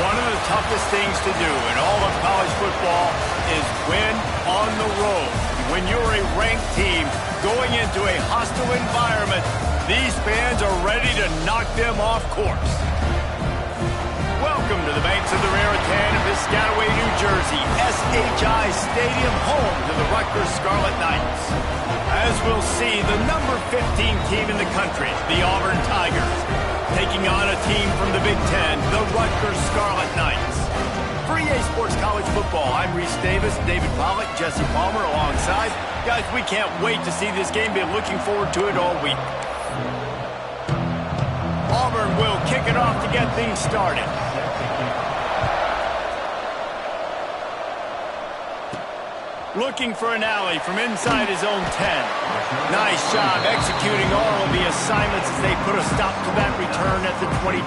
One of the toughest things to do in all of college football is win on the road. When you're a ranked team going into a hostile environment, these fans are ready to knock them off course. Welcome to the banks of the Raritan in Piscataway, New Jersey, SHI Stadium, home to the Rutgers Scarlet Knights. As we'll see, the number 15 team in the country, the Auburn Tigers, taking on a team from the Big Ten, the Rutgers Scarlet Knights. For EA Sports College Football, I'm Reese Davis, David Pollack, Jesse Palmer alongside. Guys, we can't wait to see this game. Been looking forward to it all week. Auburn will kick it off to get things started. Looking for an alley from inside his own 10. Nice job executing all of the assignments as they put a stop to that return at the 22.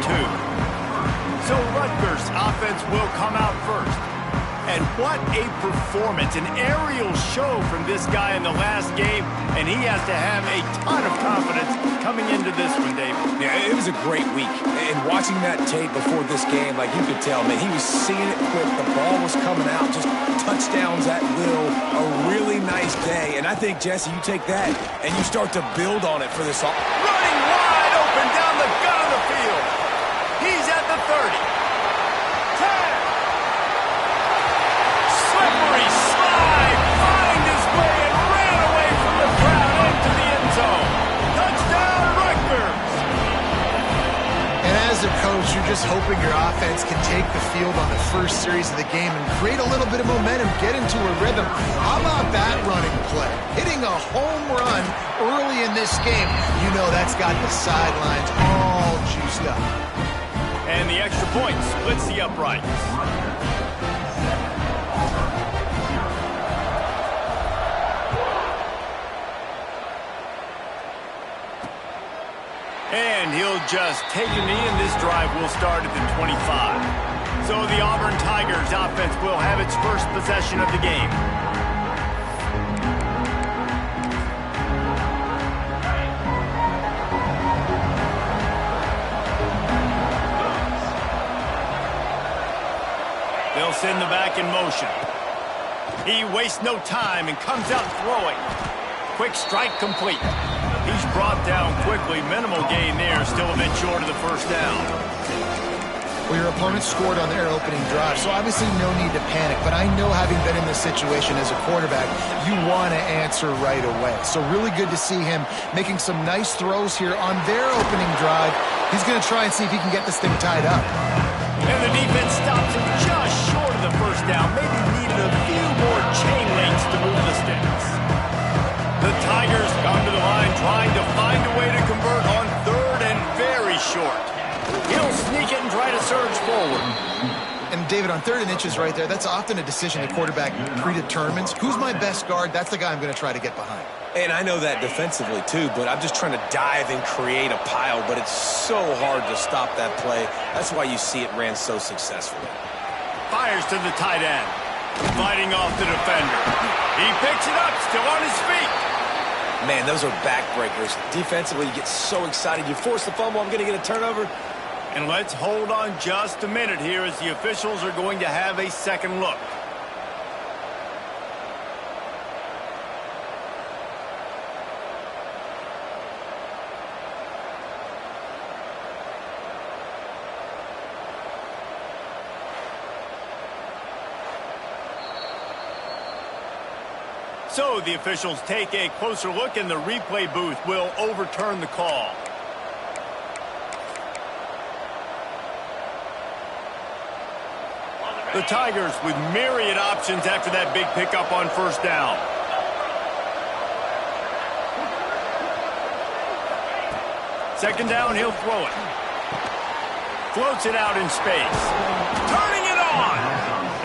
So Rutgers offense will come out first. And what a performance, an aerial show from this guy in the last game, and he has to have a ton of confidence coming into this one, David. Yeah, it was a great week. And watching that tape before this game, like you could tell, man, he was seeing it quick. The ball was coming out, just touchdowns at will. A really nice day. And I think, Jesse, you take that and you start to build on it for this. Running wide open down the gut of the field. He's at the 30. 10. Slippery slide, find his way and ran away from the crowd into the end zone. Touchdown, Rutgers! And as a coach, you're just hoping your offense can take the field on the first series of the game and create a little bit of momentum, get into a rhythm. How about that running play? Hitting a home run early in this game. You know that's got the sidelines all juiced up. And the extra point splits the uprights. And he'll just take a knee, and this drive will start at the 25. So the Auburn Tigers offense will have its first possession of the game. They'll send the back in motion. He wastes no time and comes out throwing. Quick strike complete. He's brought down quickly. Minimal gain there. Still a bit short of the first down. Well, your opponent scored on their opening drive, so obviously no need to panic. But I know, having been in this situation as a quarterback, you want to answer right away. So really good to see him making some nice throws here on their opening drive. He's going to try and see if he can get this thing tied up. And the defense stops him just short of the first down. Maybe needed a few more chain links to move the sticks. The Tigers come to the line trying to find a way to convert on third and very short. He'll sneak it and try to surge forward. And David, on third and inches right there, that's often a decision the quarterback predetermines. Who's my best guard? That's the guy I'm going to try to get behind. And I know that defensively, too, but I'm just trying to dive and create a pile, but it's so hard to stop that play. That's why you see it ran so successfully. Fires to the tight end. Fighting off the defender. He picks it up, still on his feet. Man, those are backbreakers. Defensively, you get so excited. You force the fumble, I'm going to get a turnover. And let's hold on just a minute here as the officials are going to have a second look. So the officials take a closer look, and the replay booth will overturn the call. The Tigers with myriad options after that big pickup on first down. Second down, he'll throw it. Floats it out in space. Turning it on!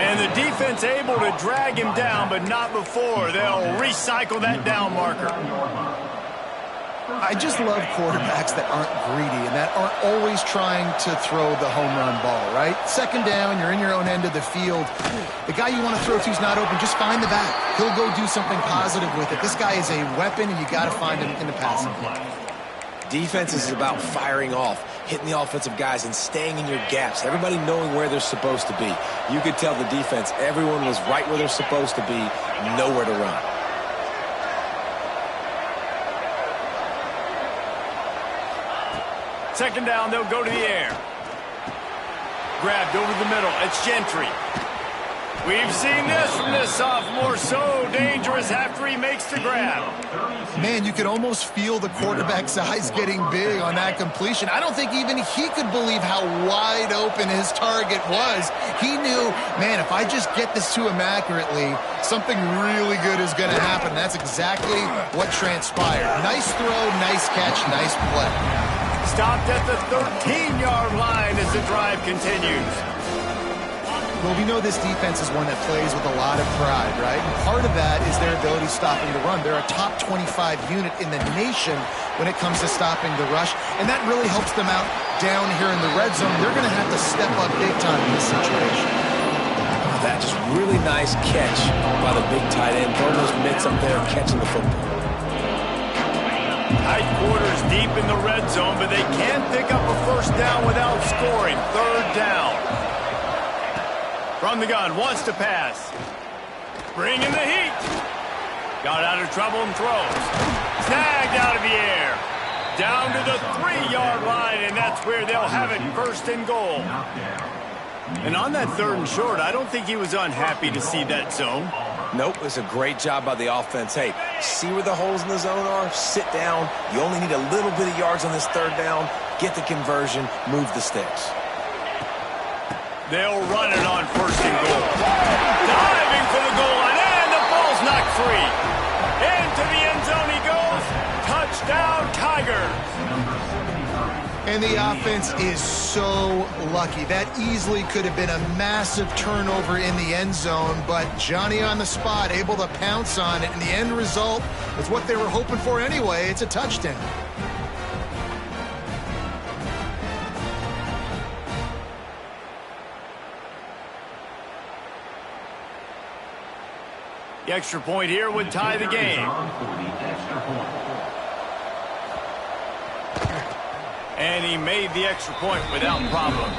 And the defense able to drag him down, but not before. They'll recycle that down marker. I just love quarterbacks that aren't greedy and that aren't always trying to throw the home run ball, right? Second down, you're in your own end of the field. The guy you want to throw to is not open. Just find the back. He'll go do something positive with it. This guy is a weapon, and you got to find him in the passing game. Defense is about firing off. hitting the offensive guys and staying in your gaps, everybody knowing where they're supposed to be. You could tell the defense, everyone was right where they're supposed to be, nowhere to run. Second down, they'll go to the air. Grabbed over the middle. It's Gentry. We've seen this from this sophomore. So dangerous after he makes the grab. Man, you could almost feel the quarterback's eyes getting big on that completion. I don't think even he could believe how wide open his target was. He knew, man, if I just get this to him accurately, something really good is going to happen. That's exactly what transpired. Nice throw, nice catch, nice play. Stopped at the 13-yard line as the drive continues. Well, we know this defense is one that plays with a lot of pride, right? And part of that is their ability stopping the run. They're a top 25 unit in the nation when it comes to stopping the rush, and that really helps them out down here in the red zone. They're going to have to step up big time in this situation. That just really nice catch by the big tight end. Throwing those mitts up there, catching the football. Tight quarters deep in the red zone, but they can't pick up a first down without scoring. Third down. From the gun, wants to pass. Bringing the heat. Got out of trouble and throws. Snagged out of the air. Down to the 3-yard line, and that's where they'll have it, first and goal. And on that third and short, I don't think he was unhappy to see that zone. Nope, it's a great job by the offense. Hey, see where the holes in the zone are? Sit down. You only need a little bit of yards on this third down. Get the conversion. Move the sticks. They'll run it on first and goal. Diving for the goal line, and the ball's knocked free. Into the end zone he goes. Touchdown, Tigers. And the offense is so lucky. That easily could have been a massive turnover in the end zone, but Johnny on the spot, able to pounce on it, and the end result is what they were hoping for anyway. It's a touchdown. The extra point here would tie the game. And he made the extra point without problem.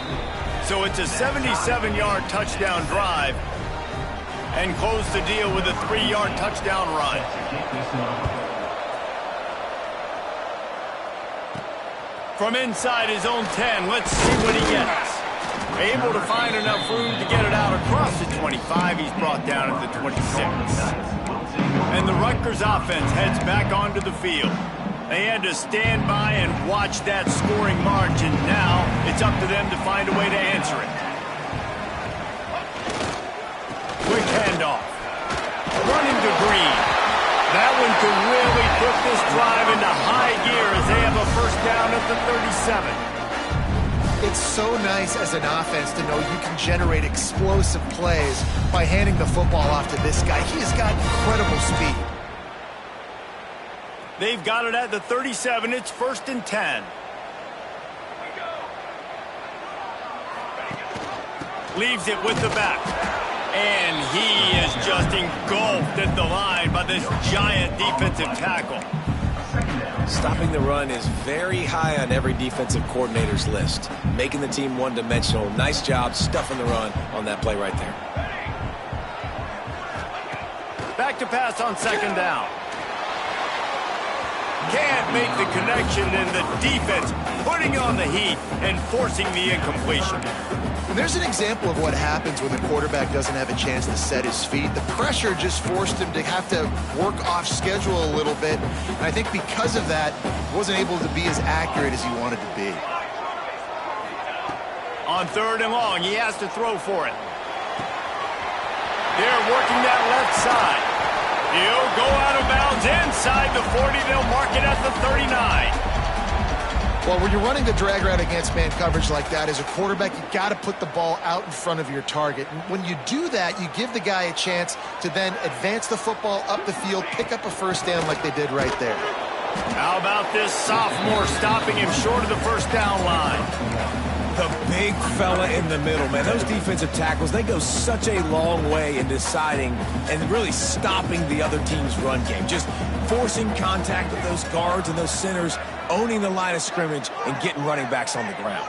So it's a 77-yard touchdown drive and close the deal with a 3-yard touchdown run. From inside his own 10, let's see what he gets. Able to find enough room to get it out across the 25. He's brought down at the 26. And the Rutgers offense heads back onto the field. They had to stand by and watch that scoring march, and now it's up to them to find a way to answer it. Quick handoff. Running to Green. That one could really put this drive into high gear as they have a first down at the 37. It's so nice as an offense to know you can generate explosive plays by handing the football off to this guy. He has got incredible speed. They've got it at the 37. It's first and 10. Leaves it with the back. And he is just engulfed at the line by this giant defensive tackle. Stopping the run is very high on every defensive coordinator's list. Making the team one-dimensional. Nice job stuffing the run on that play right there. Back to pass on second down. Can't make the connection, and the defense putting on the heat and forcing the incompletion. And there's an example of what happens when the quarterback doesn't have a chance to set his feet. The pressure just forced him to have to work off schedule a little bit. And I think because of that, he wasn't able to be as accurate as he wanted to be. On third and long, he has to throw for it. They're working that left side. He'll go out of bounds inside the 40. They'll mark it at the 39. Well, when you're running the drag route against man coverage like that, as a quarterback, you got to put the ball out in front of your target. And when you do that, you give the guy a chance to then advance the football up the field, pick up a first down like they did right there. How about this sophomore stopping him short of the first down line? The big fella in the middle, man. Those defensive tackles, they go such a long way in deciding and really stopping the other team's run game. Just forcing contact with those guards and those centers owning the line of scrimmage and getting running backs on the ground.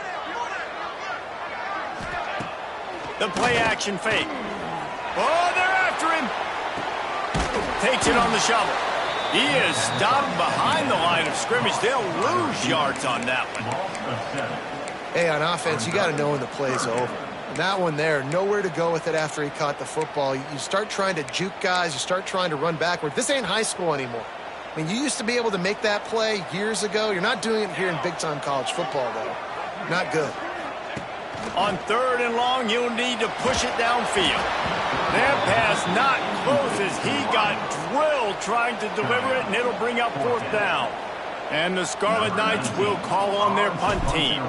The play action fake. Oh, they're after him. Takes it on the shovel. He is stopped behind the line of scrimmage. They'll lose yards on that one. Hey, on offense, you got to know when the play's over. And that one there, nowhere to go with it after he caught the football. You start trying to juke guys. You start trying to run backward. This ain't high school anymore. I mean, you used to be able to make that play years ago. You're not doing it here in big-time college football, though. Not good. On 3rd and long, you'll need to push it downfield. That pass not close as he got drilled trying to deliver it, and it'll bring up 4th down. And the Scarlet Knights will call on their punt team.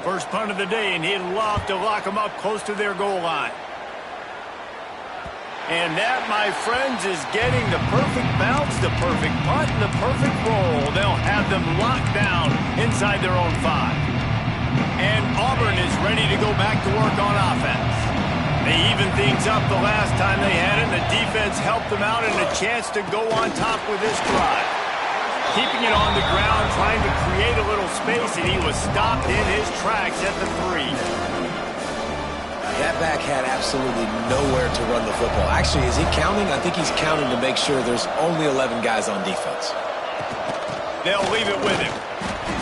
First punt of the day, and he'd love to lock them up close to their goal line. And that, my friends, is getting the perfect bounce, the perfect punt, and the perfect roll. They'll have them locked down inside their own 5. And Auburn is ready to go back to work on offense. They evened things up the last time they had it, and the defense helped them out and a chance to go on top with this drive. Keeping it on the ground, trying to create a little space, and he was stopped in his tracks at the 3. That back had absolutely nowhere to run the football. Actually, is he counting? I think he's counting to make sure there's only 11 guys on defense. They'll leave it with him.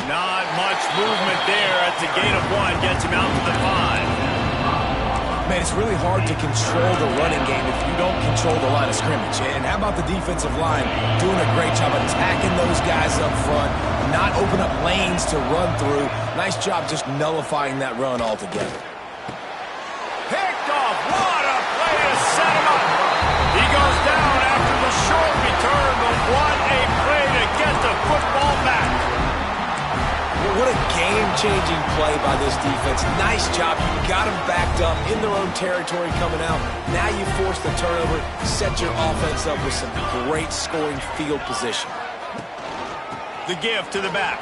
Not much movement there. It's a gain of 1. Gets him out to the 5. Man, it's really hard to control the running game if you don't control the line of scrimmage. And how about the defensive line doing a great job attacking those guys up front, not open up lanes to run through. Nice job just nullifying that run altogether. Picked off. What a play to set him up. He goes down after the short return, but what a play to get the football back. What a game-changing play by this defense. Nice job. You got them backed up in their own territory coming out. Now you force the turnover, set your offense up with some great scoring field position. The give to the back.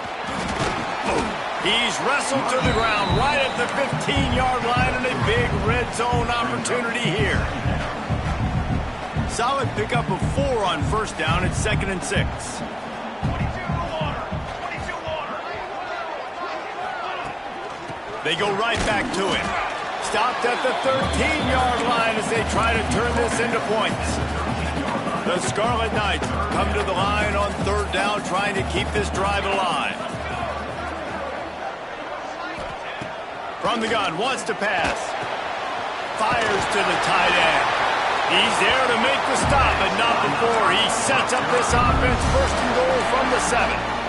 He's wrestled to the ground right at the 15-yard line, and a big red zone opportunity here. Solid pickup of 4 on 1st down at 2nd and 6. They go right back to him. Stopped at the 13-yard line as they try to turn this into points. The Scarlet Knights come to the line on 3rd down, trying to keep this drive alive. From the gun, wants to pass. Fires to the tight end. He's there to make the stop, but not before. He sets up this offense 1st and goal from the 7.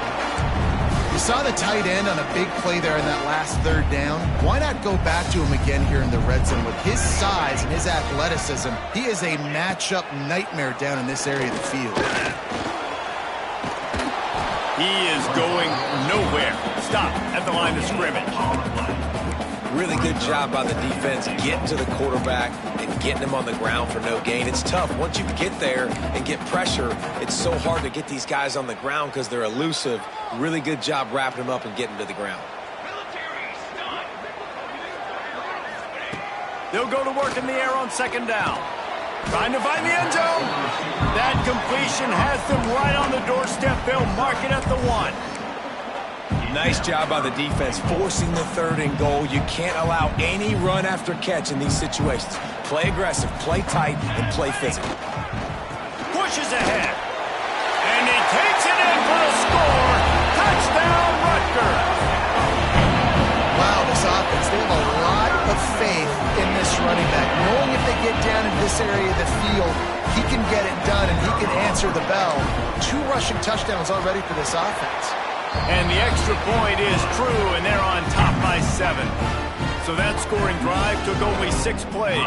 You saw the tight end on a big play there in that last 3rd down. Why not go back to him again here in the red zone? With his size and his athleticism, he is a matchup nightmare down in this area of the field. He is going nowhere. Stop at the line of scrimmage. Really good job by the defense getting to the quarterback and getting him on the ground for no gain. It's tough. Once you get there and get pressure, it's so hard to get these guys on the ground because they're elusive. Really good job wrapping them up and getting to the ground. They'll go to work in the air on 2nd down. Trying to find the end zone. That completion has them right on the doorstep. They'll mark it at the 1. Nice job by the defense forcing the 3rd and goal. You can't allow any run after catch in these situations. Play aggressive, play tight, and play physical. Pushes ahead. And he takes it in for the score. Touchdown, Rutgers. Wow, this offense, they have a lot of faith in this running back. Knowing if they get down in this area of the field, he can get it done and he can answer the bell. 2 rushing touchdowns already for this offense. And the extra point is true, and they're on top by 7. So that scoring drive took only 6 plays.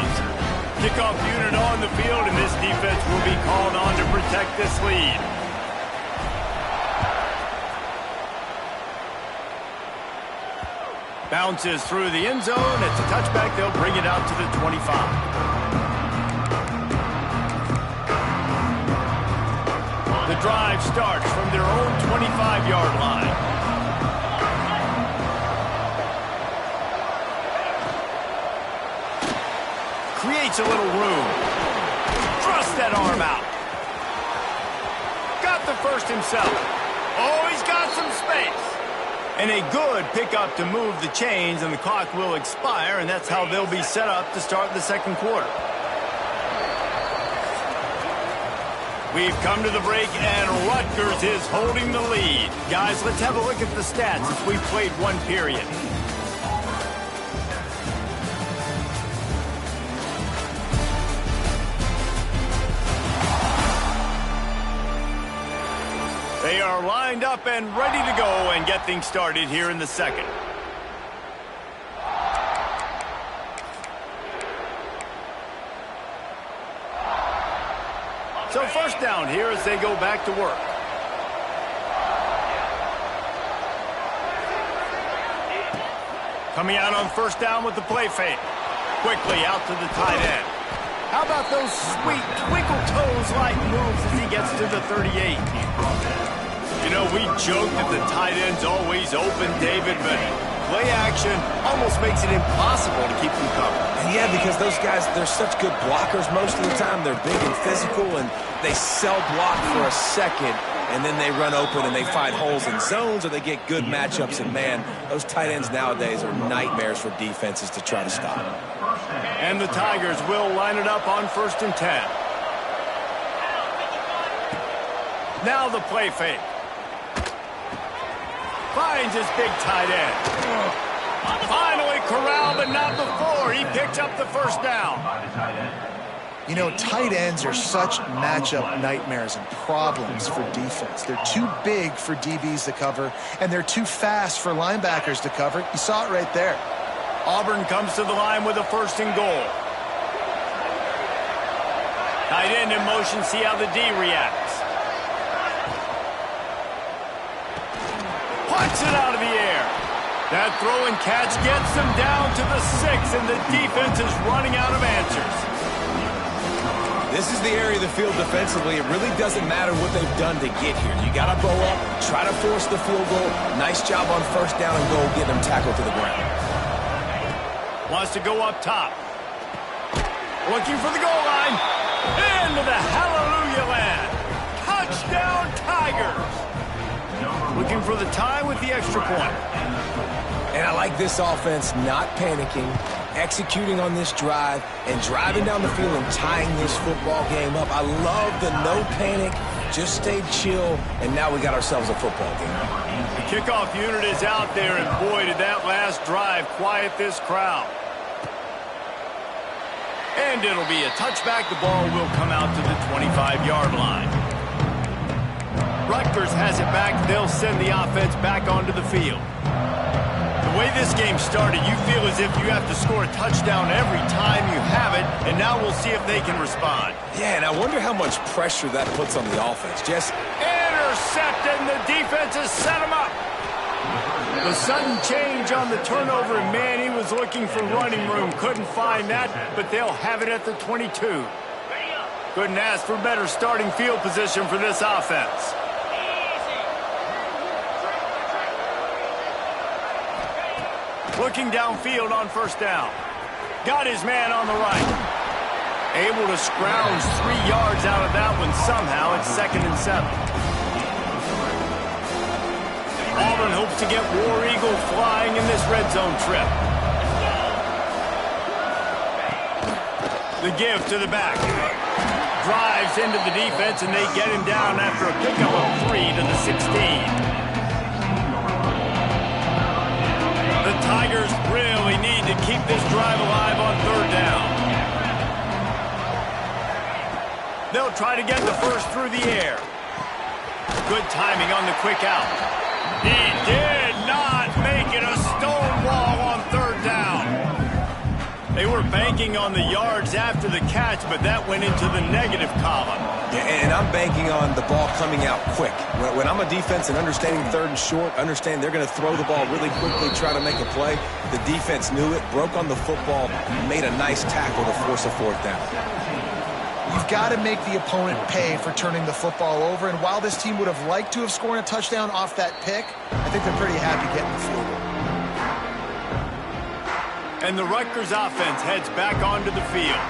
Kickoff unit on the field, and this defense will be called on to protect this lead. Bounces through the end zone. It's a touchback. They'll bring it out to the 25. The drive starts from their own 25-yard line. Creates a little room. Thrusts that arm out. Got the first himself. Oh, he's got some space. And a good pickup to move the chains, and the clock will expire, and that's how they'll be set up to start the second quarter. We've come to the break, and Rutgers is holding the lead. Guys, let's have a look at the stats as we've played one period. They are lined up and ready to go and get things started here in the second. So first down here as they go back to work. Coming out on first down with the play fake. Quickly out to the tight end. How about those sweet twinkle toes-like moves as he gets to the 38? You know, we joke that the tight end's always open, David, but play action almost makes it impossible to keep them covered. And yeah, because those guys, they're such good blockers most of the time. They're big and physical, and they cell block for a second, and then they run open and they find holes in zones, or they get good matchups. And, man, those tight ends nowadays are nightmares for defenses to try to stop. And the Tigers will line it up on 1st and 10. Now the play fake. Finds his big tight end. Finally corralled, but not before. He picks up the first down. You know, tight ends are such matchup nightmares and problems for defense. They're too big for DBs to cover, and they're too fast for linebackers to cover. You saw it right there. Auburn comes to the line with a 1st and goal. Tight end in motion, see how the D reacts. Punts it out of the air. That throw and catch gets them down to the 6, and the defense is running out of answers. This is the area of the field defensively. It really doesn't matter what they've done to get here. You got to bow up, try to force the field goal. Nice job on 1st down and goal, getting them tackled to the ground. Wants to go up top. Looking for the goal line. Into the hallelujah land. Touchdown Tigers. Looking for the tie with the extra point. And I like this offense not panicking, executing on this drive, and driving down the field and tying this football game up. I love the no panic, just stay chill, and now we got ourselves a football game. The kickoff unit is out there, and boy, did that last drive quiet this crowd. And it'll be a touchback. The ball will come out to the 25-yard line. Rutgers has it back. They'll send the offense back onto the field. The way this game started, you feel as if you have to score a touchdown every time you have it, and now we'll see if they can respond. Yeah, and I wonder how much pressure that puts on the offense. Just intercepted, and the defense has set him up. The sudden change on the turnover, and man, he was looking for running room. Couldn't find that, but they'll have it at the 22. Couldn't ask for better starting field position for this offense. Looking downfield on 1st down. Got his man on the right. Able to scrounge 3 yards out of that one somehow. It's 2nd and 7. Auburn hopes to get War Eagle flying in this red zone trip. The give to the back. Drives into the defense, and they get him down after a pickup of 3 to the 16. The Tigers really need to keep this drive alive on 3rd down. They'll try to get the first through the air. Good timing on the quick out. He did not make it a stonewall on 3rd down. They were banking on the yards after the catch, but that went into the negative column. Yeah, and I'm banking on the ball coming out quick. When I'm a defense and understanding 3rd and short, understand they're going to throw the ball really quickly, try to make a play. The defense knew it, broke on the football, made a nice tackle to force a 4th down. You've got to make the opponent pay for turning the football over, and while this team would have liked to have scored a touchdown off that pick, I think they're pretty happy getting the field goal. And the Rutgers offense heads back onto the field.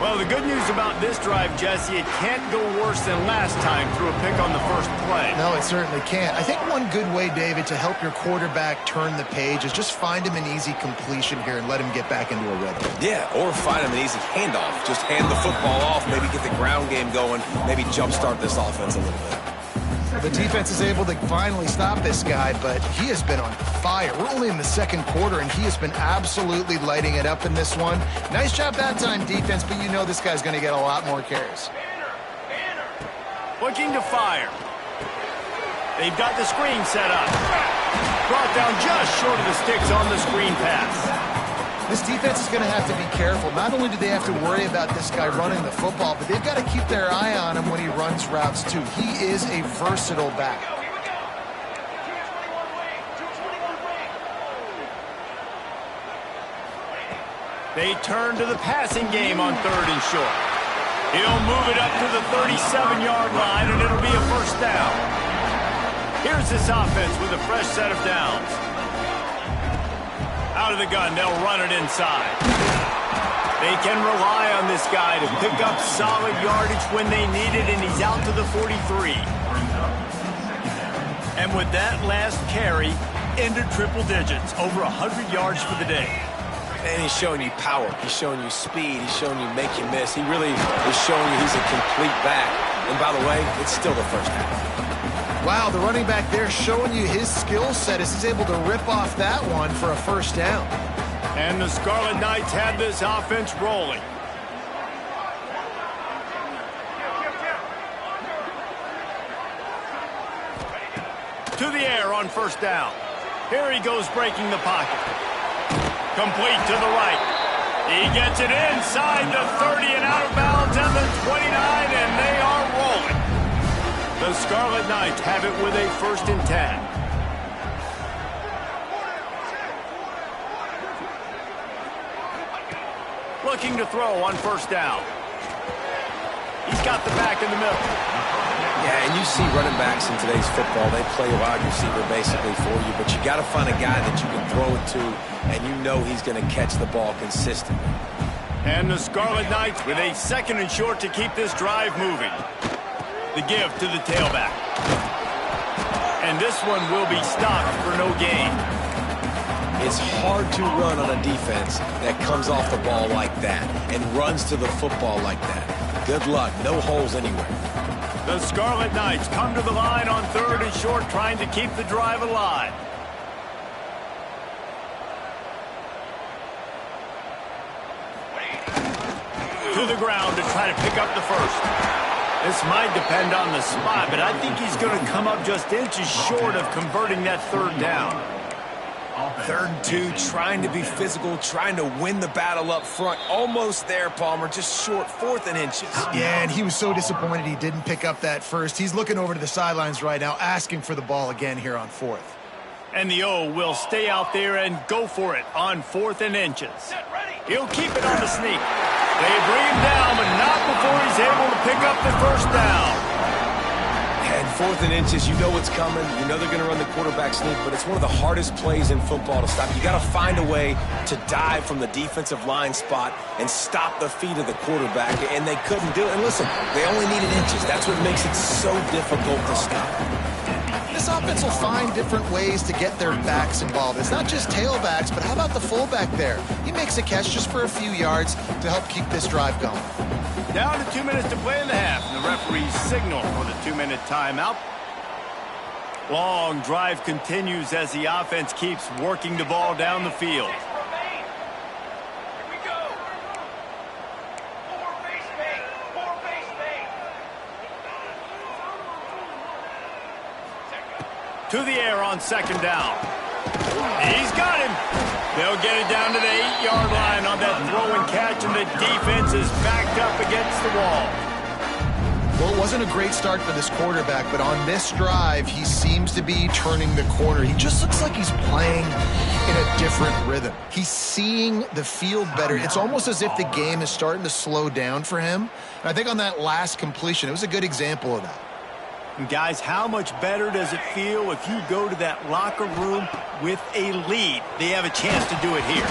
Well, the good news about this drive, Jesse, it can't go worse than last time through a pick on the first play. No, it certainly can't. I think one good way, David, to help your quarterback turn the page is just find him an easy completion here and let him get back into a rhythm. Yeah, or find him an easy handoff. Just hand the football off, maybe get the ground game going, maybe jumpstart this offense a little bit. The defense is able to finally stop this guy, but he has been on fire. We're only in the second quarter, and he has been absolutely lighting it up in this one. Nice job that time, defense, but you know this guy's going to get a lot more carries. Looking to fire. They've got the screen set up. Brought down just short of the sticks on the screen pass. This defense is going to have to be careful. Not only do they have to worry about this guy running the football, but they've got to keep their eye on him when he runs routes, too. He is a versatile back. They turn to the passing game on 3rd and short. He'll move it up to the 37-yard line, and it'll be a first down. Here's this offense with a fresh set of downs. Out of the gun, they'll run it inside. They can rely on this guy to pick up solid yardage when they need it, and he's out to the 43. And with that last carry, into triple digits, over 100 yards for the day. And he's showing you power. He's showing you speed. He's showing you make you miss. He really is showing you he's a complete back. And by the way, it's still the first half. Wow, the running back there showing you his skill set as he's able to rip off that one for a first down. And the Scarlet Knights have this offense rolling. To the air on first down. Here he goes breaking the pocket. Complete to the right. He gets it inside the 30 and out of bounds at the 29, and they are rolling. The Scarlet Knights have it with a 1st and 10. Looking to throw on first down. He's got the back in the middle. Yeah, and you see running backs in today's football, they play a wide receiver basically for you, but you got to find a guy that you can throw it to, and you know he's going to catch the ball consistently. And the Scarlet Knights with a 2nd and short to keep this drive moving. The give to the tailback. And this one will be stopped for no gain. It's hard to run on a defense that comes off the ball like that and runs to the football like that. Good luck. No holes anywhere. The Scarlet Knights come to the line on 3rd and short, trying to keep the drive alive. To the ground to try to pick up the first. This might depend on the spot, but I think he's going to come up just inches short of converting that 3rd down. 3rd and 2, trying to be physical, trying to win the battle up front. Almost there, Palmer, just short, 4th and inches. Yeah, and he was so disappointed he didn't pick up that first. He's looking over to the sidelines right now, asking for the ball again here on 4th. And the O will stay out there and go for it on 4th and inches. He'll keep it on the sneak. They bring him down, but not before he's able to pick up the first down. And 4th and inches, you know what's coming. You know they're going to run the quarterback sneak, but it's one of the hardest plays in football to stop. You got to find a way to dive from the defensive line spot and stop the feet of the quarterback, and they couldn't do it. And listen, they only needed inches. That's what makes it so difficult to stop. This offense will find different ways to get their backs involved. It's not just tailbacks, but how about the fullback there? He makes a catch just for a few yards to help keep this drive going. Down to 2 minutes to play in the half, and the referees signal for the 2-minute timeout. Long drive continues as the offense keeps working the ball down the field. To the air on 2nd down. He's got him. They'll get it down to the 8-yard line on that throw and catch, and the defense is backed up against the wall. Well, it wasn't a great start for this quarterback, but on this drive, he seems to be turning the corner. He just looks like he's playing in a different rhythm. He's seeing the field better. It's almost as if the game is starting to slow down for him. And I think on that last completion, it was a good example of that. And guys, how much better does it feel if you go to that locker room with a lead? They have a chance to do it here.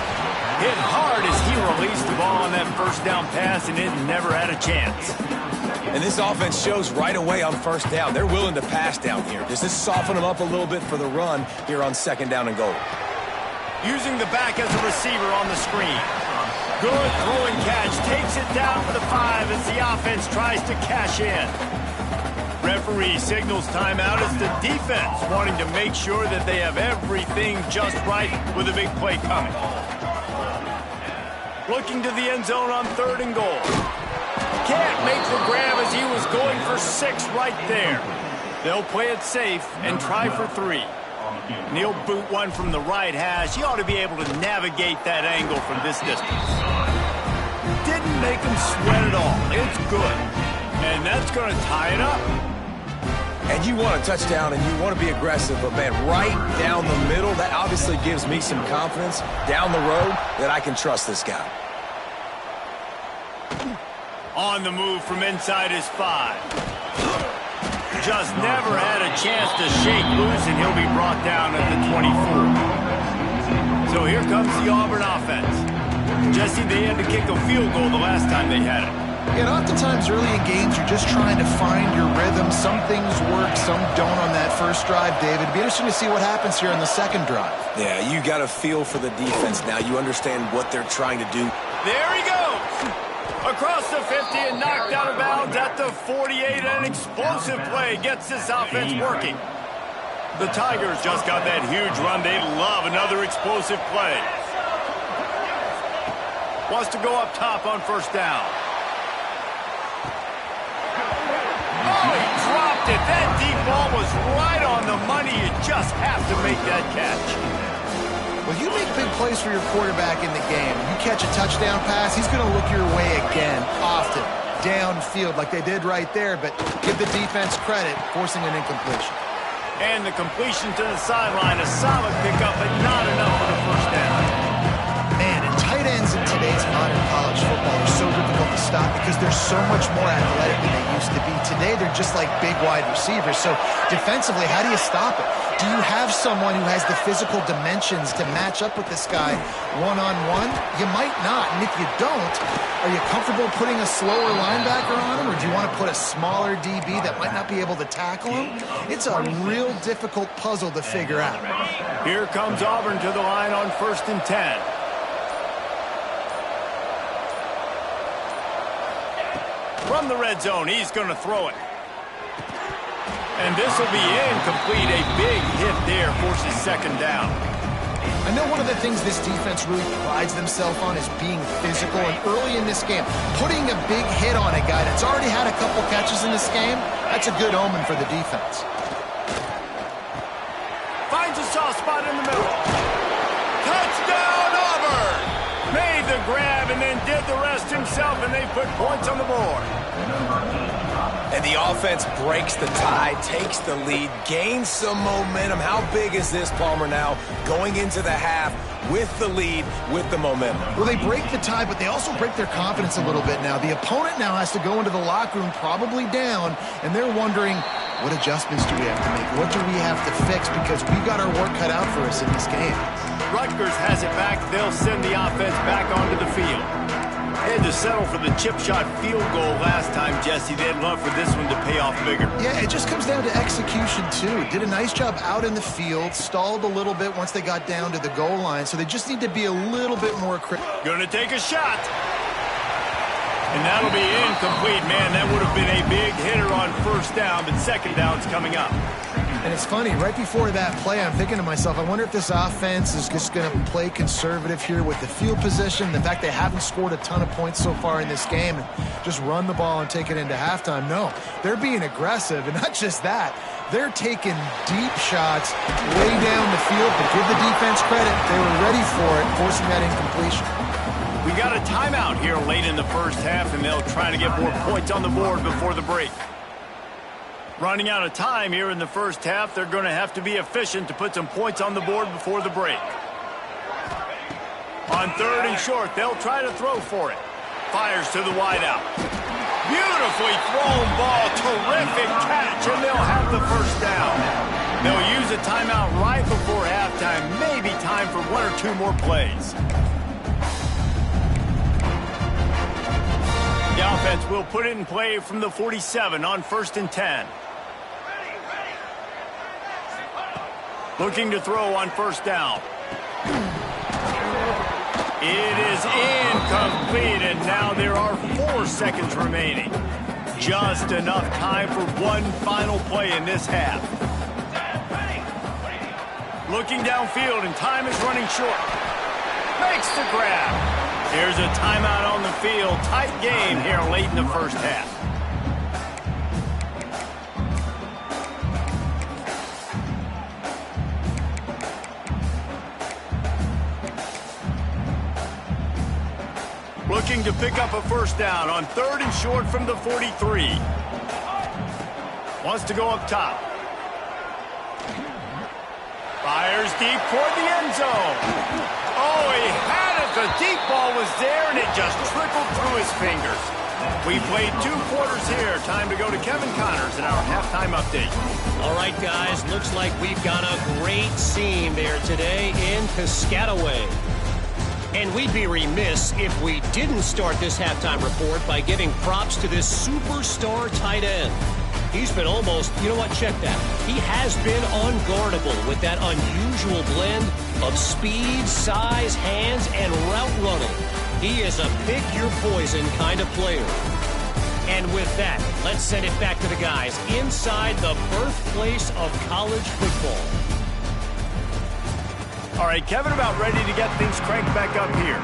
Hit hard as he released the ball on that first down pass, and it never had a chance. And this offense shows right away on first down. They're willing to pass down here. Does this soften them up a little bit for the run here on second down and goal? Using the back as a receiver on the screen. Good throwing catch. Takes it down for the 5 as the offense tries to cash in. Referee signals timeout as the defense wanting to make sure that they have everything just right with a big play coming. Looking to the end zone on 3rd and goal. Can't make the grab as he was going for 6 right there. They'll play it safe and try for 3. He'll boot one from the right hash. He ought to be able to navigate that angle from this distance. Didn't make him sweat at all. It's good. And that's going to tie it up. And you want a touchdown and you want to be aggressive, but man, right down the middle, that obviously gives me some confidence down the road that I can trust this guy. On the move from inside his 5. Just never had a chance to shake loose, and he'll be brought down at the 24. So here comes the Auburn offense. Jesse, they had to kick a field goal the last time they had it. And oftentimes early in games, you're just trying to find your rhythm. Some things work, some don't on that first drive, David. It'd be interesting to see what happens here on the second drive. Yeah, you got a feel for the defense now. You understand what they're trying to do. There he goes! Across the 50 and knocked out of bounds at the 48. An explosive play gets this offense working. The Tigers just got that huge run. They love another explosive play. Wants to go up top on first down. Oh, he dropped it. That deep ball was right on the money. You just have to make that catch. Well, you make big plays for your quarterback in the game. You catch a touchdown pass, he's going to look your way again, often, downfield like they did right there, but give the defense credit, forcing an incompletion. And the completion to the sideline, a solid pickup, but not enough for the first down. Man, and tight ends in today's modern college football are so difficult to stop because they're so much more athletic than they used to be. Today, they're just like big wide receivers. So defensively, how do you stop it? Do you have someone who has the physical dimensions to match up with this guy one-on-one? You might not, and if you don't, are you comfortable putting a slower linebacker on him, or do you want to put a smaller DB that might not be able to tackle him? It's a real difficult puzzle to figure out. Here comes Auburn to the line on 1st and 10. From the red zone, he's going to throw it. And this will be incomplete. A big hit there forces second down. I know one of the things this defense really prides themselves on is being physical, and early in this game, putting a big hit on a guy that's already had a couple catches in this game, that's a good omen for the defense. Finds a soft spot in the middle. Touchdown, Auburn! Made the grab and then did the rest himself, and they put points on the board. And the offense breaks the tie, takes the lead, gains some momentum. How big is this, Palmer, now going into the half with the lead, with the momentum? Well, they break the tie, but they also break their confidence a little bit now. The opponent now has to go into the locker room probably down, and they're wondering, what adjustments do we have to make? What do we have to fix? Because we've got our work cut out for us in this game. Rutgers has it back. They'll send the offense back onto the field. They had to settle for the chip shot field goal last time, Jesse. They'd love for this one to pay off bigger. Yeah, it just comes down to execution, too. Did a nice job out in the field, stalled a little bit once they got down to the goal line, so they just need to be a little bit more critical. Gonna take a shot. And that'll be incomplete, man. That would have been a big hitter on first down, but second down's coming up. And it's funny, right before that play, I'm thinking to myself, I wonder if this offense is just going to play conservative here with the field position, the fact they haven't scored a ton of points so far in this game, and just run the ball and take it into halftime. No, they're being aggressive, and not just that, they're taking deep shots way down the field, but give the defense credit, they were ready for it, forcing that incompletion. We got a timeout here late in the first half, and they'll try to get more points on the board before the break. Running out of time here in the first half, they're going to have to be efficient to put some points on the board before the break. On 3rd and short, they'll try to throw for it. Fires to the wideout. Beautifully thrown ball, terrific catch, and they'll have the first down. They'll use a timeout right before halftime, maybe time for 1 or 2 more plays. The offense will put it in play from the 47 on 1st and 10. Looking to throw on 1st down. It is incomplete, and now there are 4 seconds remaining. Just enough time for one final play in this half. Looking downfield, and time is running short. Makes the grab. There's a timeout on the field. Tight game here late in the 1st half. Looking to pick up a 1st down on 3rd and short from the 43. Wants to go up top. Fires deep toward the end zone. Oh, he had it. The deep ball was there, and it just trickled through his fingers. We played 2 quarters here. Time to go to Kevin Connors in our halftime update. All right, guys. Looks like we've got a great scene there today in Piscataway. And we'd be remiss if we didn't start this halftime report by giving props to this superstar tight end. He's been almost, you know what, check that. He has been unguardable with that unusual blend of speed, size, hands, and route running. He is a pick-your-poison kind of player. And with that, let's send it back to the guys inside the birthplace of college football. All right, Kevin, about ready to get things cranked back up here.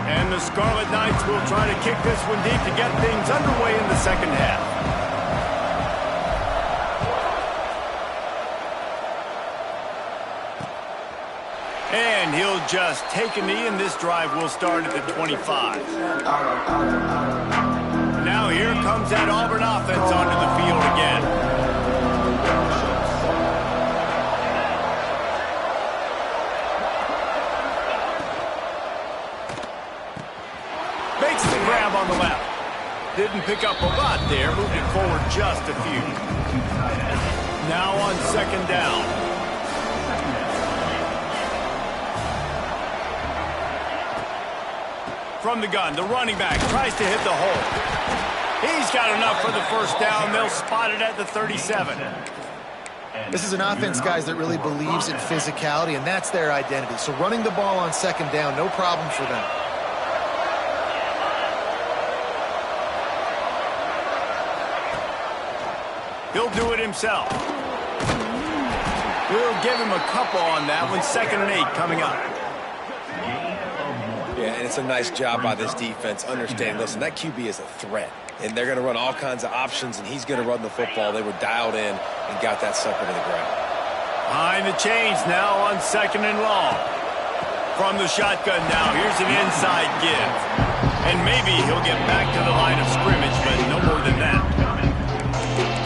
And the Scarlet Knights will try to kick this one deep to get things underway in the 2nd half. And he'll just take a knee, and this drive will start at the 25. Now here comes that Auburn offense onto the field again. Makes the grab on the left. Didn't pick up a lot there, moving forward just a few. Now on 2nd down. From the gun, the running back tries to hit the hole. He's got enough for the 1st down. They'll spot it at the 37. This is an offense, guys, that really believes in physicality, and that's their identity. So running the ball on 2nd down, no problem for them. He'll do it himself. We'll give him a couple on that one. 2nd and 8 coming up. Yeah, and it's a nice job by this defense. Understand, listen, that QB is a threat. And they're going to run all kinds of options, and he's going to run the football. They were dialed in and got that sucker to the ground. Behind the chains now on 2nd and long. From the shotgun now, here's an inside give. And maybe he'll get back to the line of scrimmage, but no more than that.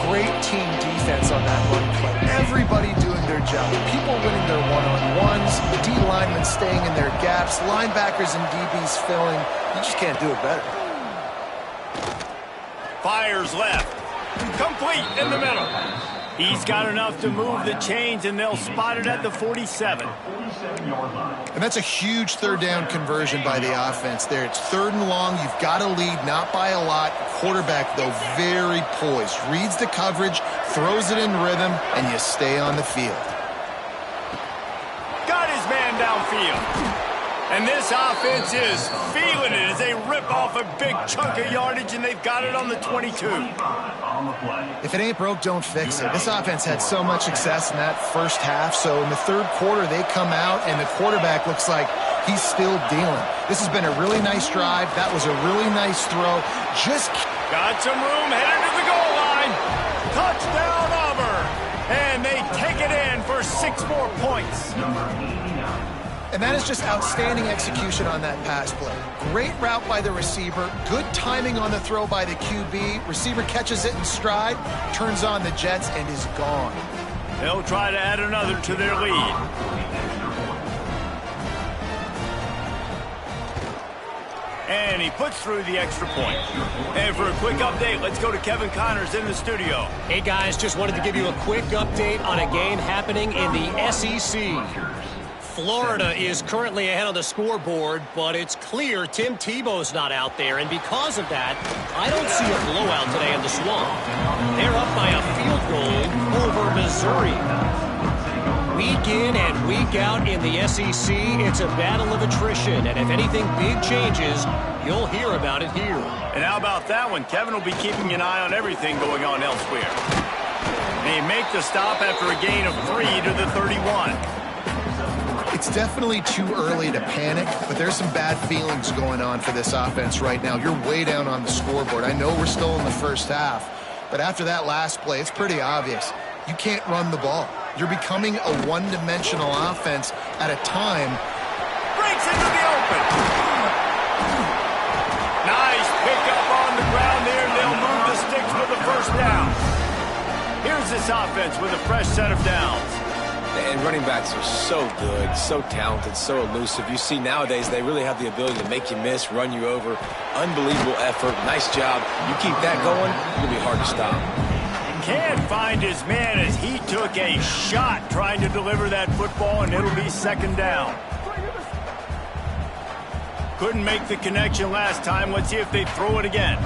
Great team defense on that run play. Everybody doing their job. People winning their one-on-ones, D linemen staying in their gaps, linebackers and DBs filling. You just can't do it better. Fires left. Complete in the middle. He's got enough to move the chains, and they'll spot it at the 47. And that's a huge 3rd down conversion by the offense there. It's 3rd and long. You've got to lead, not by a lot. Quarterback, though, very poised. Reads the coverage, throws it in rhythm, and you stay on the field. Got his man downfield. And this offense is feeling it as they rip off a big chunk of yardage, and they've got it on the 22. If it ain't broke, don't fix it. This offense had so much success in that 1st half, so in the 3rd quarter they come out, and the quarterback looks like he's still dealing. This has been a really nice drive. That was a really nice throw. Just got some room, headed to the goal line. Touchdown, Auburn. And they take it in for 6 more points. And that is just outstanding execution on that pass play. Great route by the receiver, good timing on the throw by the QB. Receiver catches it in stride, turns on the jets, and is gone. They'll try to add another to their lead. And he puts through the extra point. And for a quick update, let's go to Kevin Connors in the studio. Hey, guys, just wanted to give you a quick update on a game happening in the SEC. Florida is currently ahead on the scoreboard, but it's clear Tim Tebow's not out there, and because of that, I don't see a blowout today in the Swamp. They're up by a field goal over Missouri. Week in and week out in the SEC, it's a battle of attrition, and if anything big changes, you'll hear about it here. And how about that one? Kevin will be keeping an eye on everything going on elsewhere. They make the stop after a gain of 3 to the 31. It's definitely too early to panic, but there's some bad feelings going on for this offense right now. You're way down on the scoreboard. I know we're still in the first half, but after that last play, it's pretty obvious. You can't run the ball. You're becoming a one-dimensional offense at a time. Breaks into the open. Nice pickup on the ground there. They'll move the sticks for the first down. Here's this offense with a fresh set of downs. And running backs are so good, so talented, so elusive. You see nowadays they really have the ability to make you miss, run you over. Unbelievable effort. Nice job. You keep that going, it'll be hard to stop. Can't find his man as he took a shot trying to deliver that football, and it'll be second down. Couldn't make the connection last time. Let's see if they throw it again.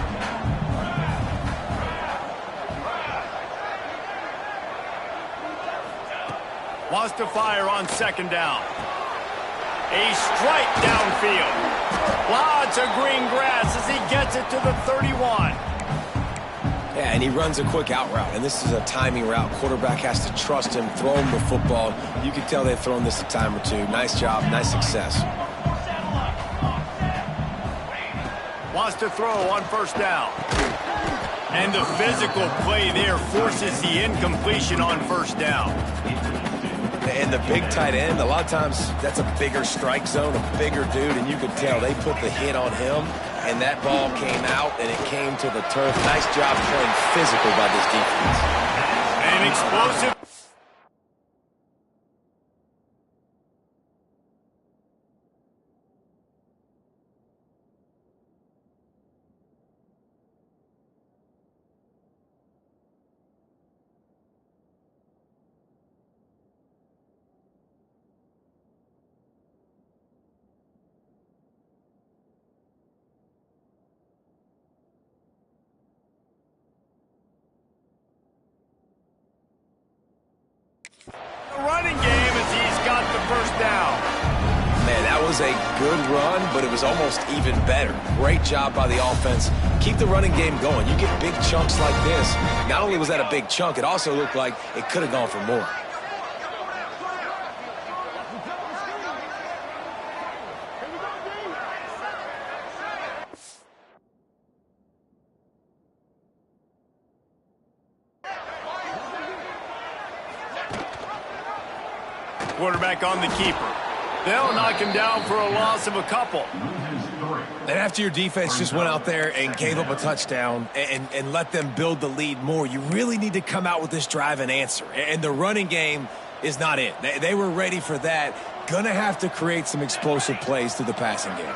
Wants to fire on second down. A strike downfield. Lots of green grass as he gets it to the 31. Yeah, and he runs a quick out route, and this is a timing route. Quarterback has to trust him, throw him the football. You can tell they've thrown this a time or two. Nice job, nice success. Wants to throw on first down. And the physical play there forces the incompletion on first down. And the big tight end, a lot of times that's a bigger strike zone, a bigger dude, and you could tell they put the hit on him, and that ball came out, and it came to the turf. Nice job playing physical by this defense. And explosive. Running game as he's got the first down. Man, that was a good run, but it was almost even better. Great job by the offense. Keep the running game going. You get big chunks like this. Not only was that a big chunk, it also looked like it could have gone for more. Quarterback on the keeper. They'll knock him down for a loss of a couple. And after your defense just went out there and gave up a touchdown and let them build the lead more, you really need to come out with this drive and answer. And the running game is not it. They were ready for that. Gonna have to create some explosive plays through the passing game.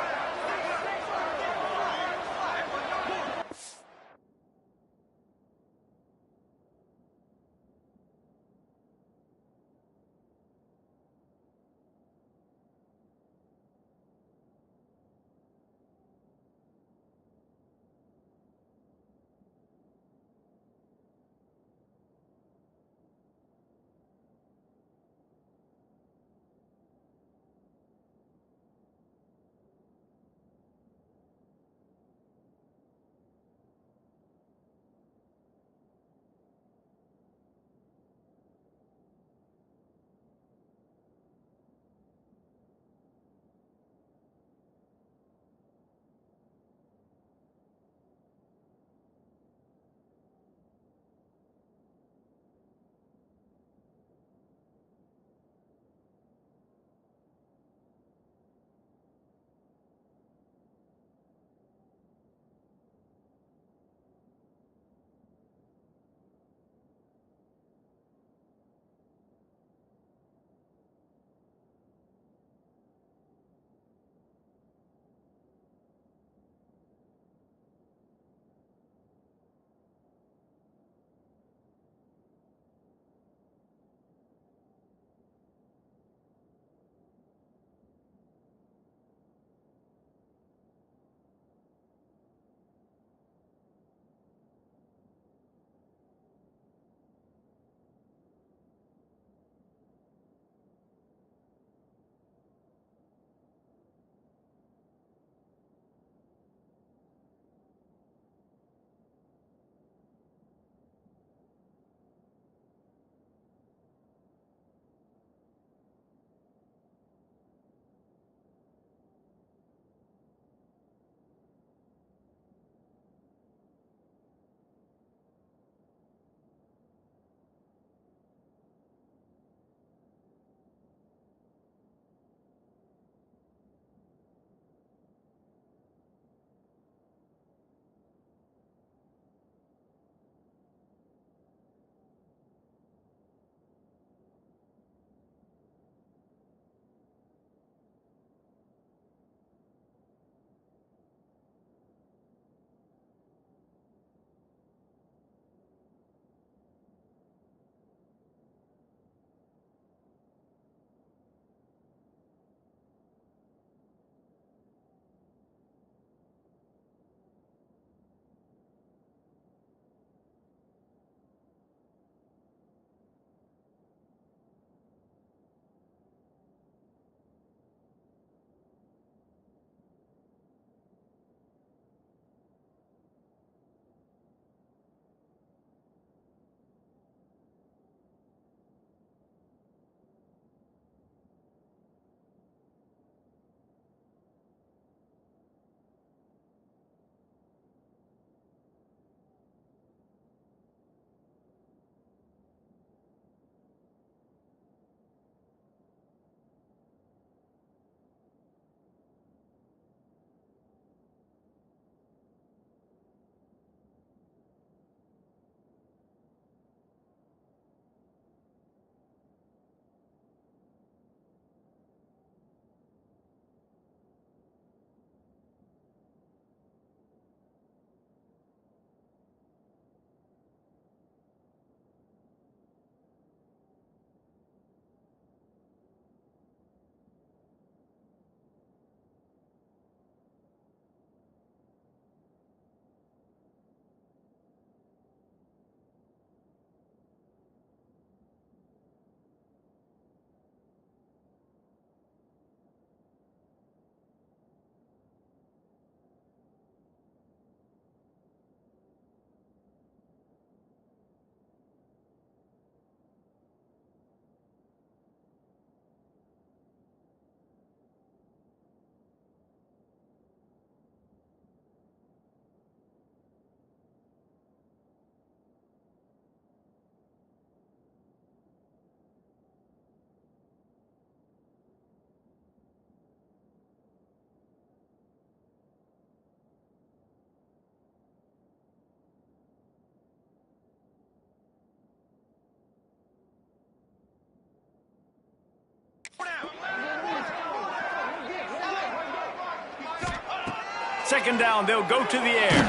Second down, they'll go to the air.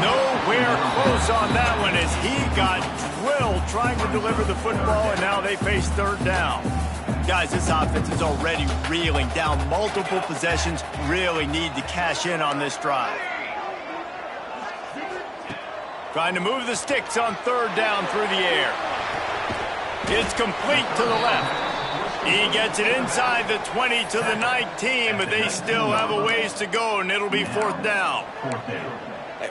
Nowhere close on that one as he got drilled trying to deliver the football, and now they face third down. Guys, this offense is already reeling down multiple possessions. Really need to cash in on this drive. Trying to move the sticks on third down through the air. It's complete to the left. He gets it inside the 20 to the 19, but they still have a ways to go, and it'll be fourth down.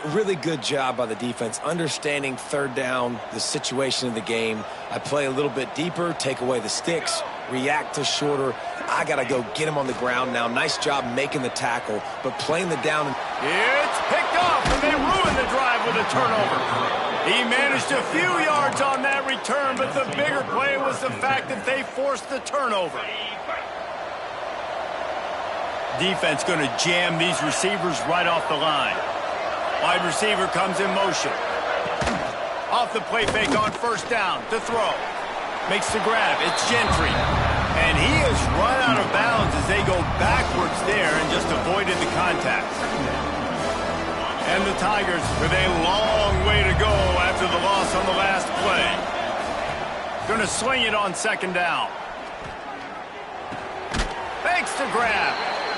Really good job by the defense, understanding third down, the situation of the game. I play a little bit deeper, take away the sticks, react to shorter. I got to go get him on the ground now. Nice job making the tackle, but playing the down. It's picked off, and they ruin the drive with a turnover. He managed a few yards on that return, but the bigger play was the fact that they forced the turnover. Defense going to jam these receivers right off the line. Wide receiver comes in motion. Off the play fake on first down to throw. Makes the grab. It's Gentry. And he has run out of bounds as they go backwards there and just avoided the contact. And the Tigers with a long way to go after the loss on the last play. Going to sling it on second down. Makes the grab.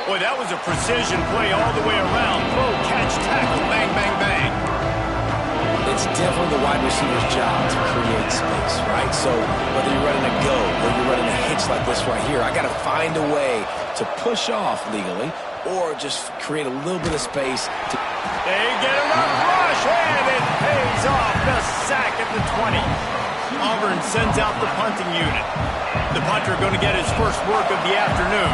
Boy, that was a precision play all the way around. Throw, catch, tackle, bang, bang, bang. It's definitely the wide receiver's job to create space, right? So whether you're running a go or you're running a hitch like this right here, I got to find a way to push off legally or just create a little bit of space. They get enough rush, and it pays off. The sack at the 20. Auburn sends out the punting unit. The punter going to get his first work of the afternoon.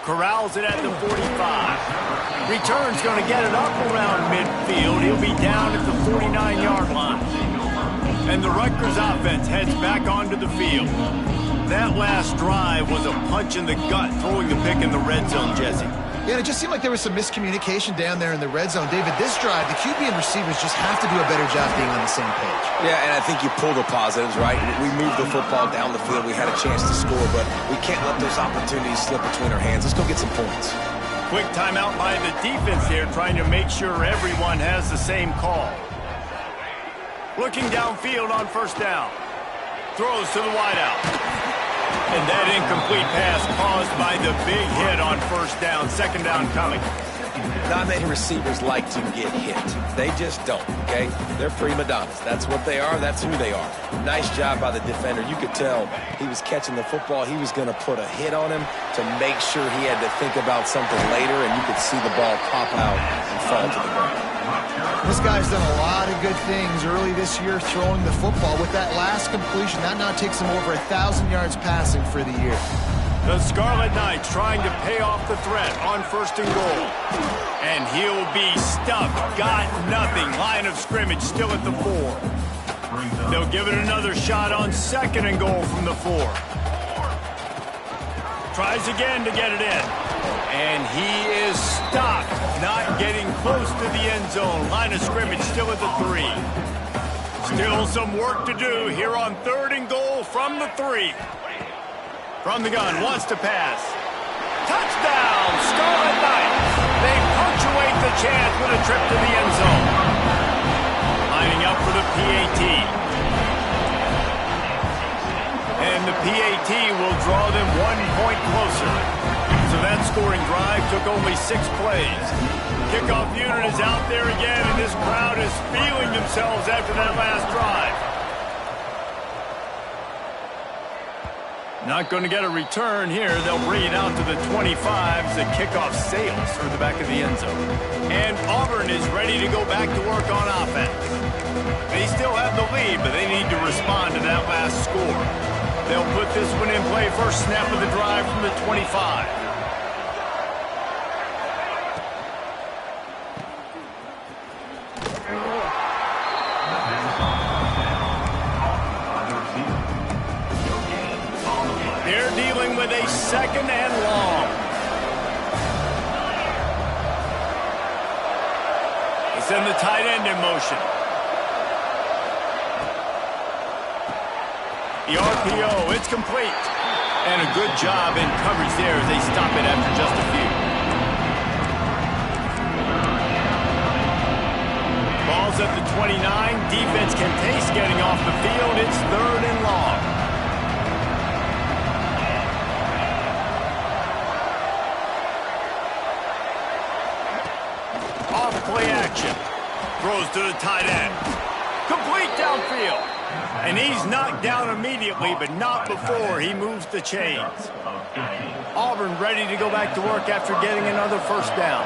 Corrals it at the 45. Return's going to get it up around midfield. He'll be down at the 49-yard line. And the Rutgers offense heads back onto the field. That last drive was a punch in the gut, throwing the pick in the red zone, Jesse. Yeah, and it just seemed like there was some miscommunication down there in the red zone. David, this drive, the QB and receivers just have to do a better job being on the same page. Yeah, and I think you pull the positives, right? We moved the football down the field. We had a chance to score, but we can't let those opportunities slip between our hands. Let's go get some points. Quick timeout by the defense here, trying to make sure everyone has the same call. Looking downfield on first down. Throws to the wideout. And that incomplete pass caused by the big hit on first down. Second down coming. Not many receivers like to get hit. They just don't, okay? They're prima donnas. That's what they are. That's who they are. Nice job by the defender. You could tell he was catching the football. He was going to put a hit on him to make sure he had to think about something later, and you could see the ball pop out and fall to the ground. This guy's done a lot of good things early this year throwing the football. With that last completion, that now takes him over 1,000 yards passing for the year. The Scarlet Knights trying to pay off the threat on first and goal. And he'll be stuffed. Got nothing. Line of scrimmage still at the 4. They'll give it another shot on second and goal from the 4. Tries again to get it in. And he is stopped. Not getting close to the end zone. Line of scrimmage still at the 3. Still some work to do here on third and goal from the 3. From the gun, wants to pass. Touchdown, Scarlet Knights. They punctuate the chance with a trip to the end zone. Lining up for the PAT. And the PAT will draw them 1 point closer. So that scoring drive took only 6 plays. Kickoff unit is out there again, and this crowd is feeling themselves after that last drive. Not going to get a return here. They'll bring it out to the 25 as the kickoff sails through the back of the end zone. And Auburn is ready to go back to work on offense. They still have the lead, but they need to respond to that last score. They'll put this one in play first snap of the drive from the 25. They're dealing with a second and long. They send the tight end in motion. The RPO, it's complete. And a good job in coverage there as they stop it after just a few. Ball's at the 29. Defense can taste getting off the field. It's 3rd and long. Off play action. Throws to the tight end. Complete downfield. And he's knocked down immediately, but not before he moves the chains. Auburn ready to go back to work after getting another first down.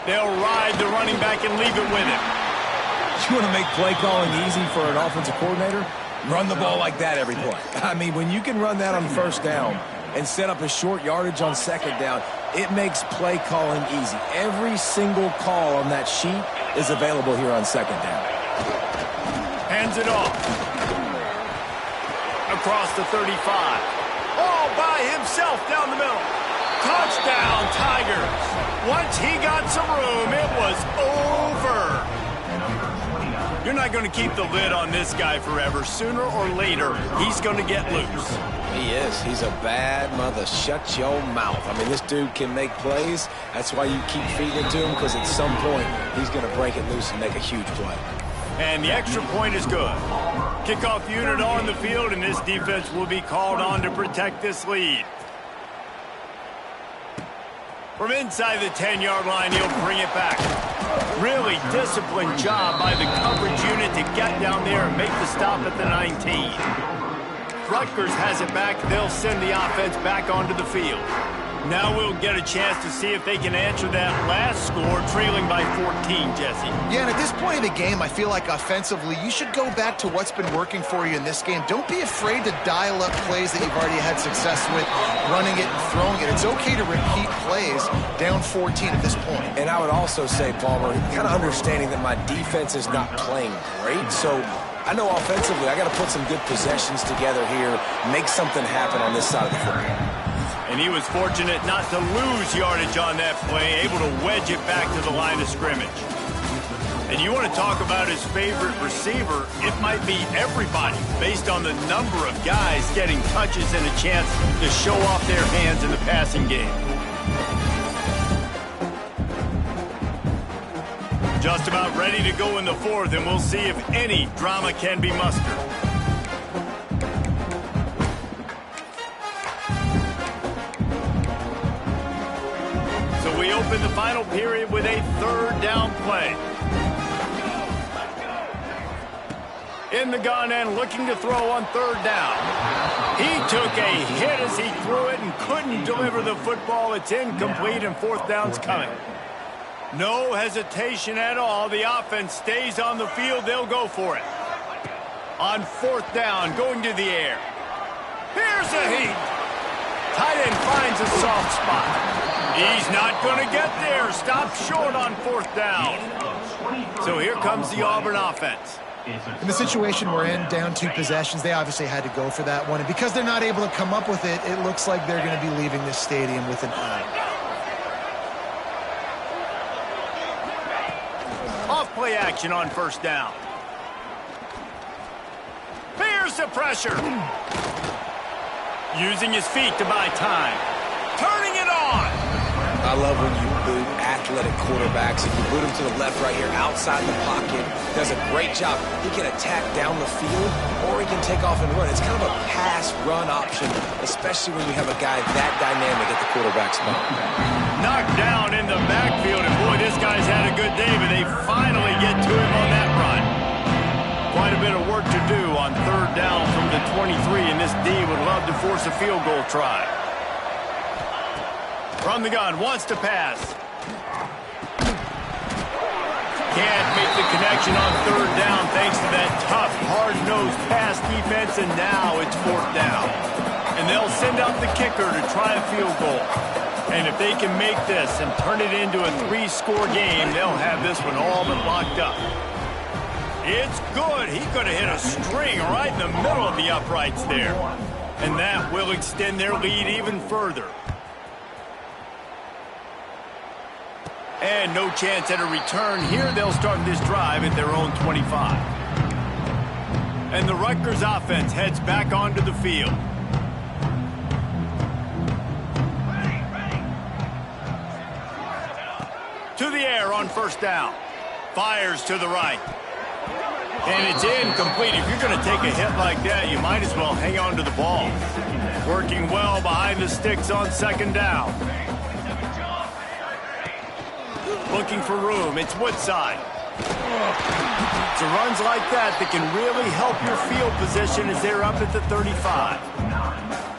They'll ride the running back and leave it with him. You want to make play calling easy for an offensive coordinator? Run the ball like that every play. I mean, when you can run that on first down and set up a short yardage on second down, it makes play calling easy. Every single call on that sheet is available here on second down. Hands it off. Across the 35. All by himself down the middle. Touchdown, Tigers. Once he got some room, it was over. You're not going to keep the lid on this guy forever. Sooner or later, he's going to get loose. He is. He's a bad mother. Shut your mouth. I mean, this dude can make plays. That's why you keep feeding it to him, because at some point, he's going to break it loose and make a huge play. And the extra point is good. Kickoff unit on the field, and this defense will be called on to protect this lead. From inside the 10-yard line, he'll bring it back. Really disciplined job by the coverage unit to get down there and make the stop at the 19. Rutgers has it back. They'll send the offense back onto the field. Now we'll get a chance to see if they can answer that last score, trailing by 14, Jesse. Yeah, and at this point in the game, I feel like offensively, you should go back to what's been working for you in this game. Don't be afraid to dial up plays that you've already had success with, running it and throwing it. It's okay to repeat plays down 14 at this point. And I would also say, Palmer, kind of understanding that my defense is not playing great, so I know offensively I got to put some good possessions together here, make something happen on this side of the football. And he was fortunate not to lose yardage on that play, able to wedge it back to the line of scrimmage. And you want to talk about his favorite receiver, it might be everybody, based on the number of guys getting touches and a chance to show off their hands in the passing game. Just about ready to go in the fourth, and we'll see if any drama can be mustered. We open the final period with a 3rd down play. In the gun and looking to throw on 3rd down. He took a hit as he threw it and couldn't deliver the football. It's incomplete and 4th down's coming. No hesitation at all. The offense stays on the field. They'll go for it. On 4th down, going to the air. Here's a heat. Tight end finds a soft spot. He's not going to get there. Stop short on 4th down. So here comes the Auburn offense. In the situation we're in, down 2 possessions, they obviously had to go for that one. And because they're not able to come up with it, it looks like they're going to be leaving this stadium with an eye. Off play action on 1st down. Here's the pressure. Using his feet to buy time. Turning it on. I love when you boot athletic quarterbacks. If you boot him to the left right here, outside the pocket, does a great job. He can attack down the field, or he can take off and run. It's kind of a pass-run option, especially when you have a guy that dynamic at the quarterback spot. Knocked down in the backfield, and boy, this guy's had a good day, but they finally get to him on that run. Quite a bit of work to do on 3rd down from the 23, and this D would love to force a field goal try. From the gun, wants to pass. Can't make the connection on 3rd down thanks to that tough, hard-nosed pass defense, and now it's 4th down. And they'll send out the kicker to try a field goal. And if they can make this and turn it into a 3-score game, they'll have this one all but locked up. It's good. He could have hit a string right in the middle of the uprights there. And that will extend their lead even further. And no chance at a return here. They'll start this drive at their own 25. And the Rutgers offense heads back onto the field. To the air on first down. Fires to the right. And it's incomplete. If you're going to take a hit like that, you might as well hang on to the ball. Working well behind the sticks on second down. Looking for room. It's Woodside. It's runs like that that can really help your field position as they're up at the 35.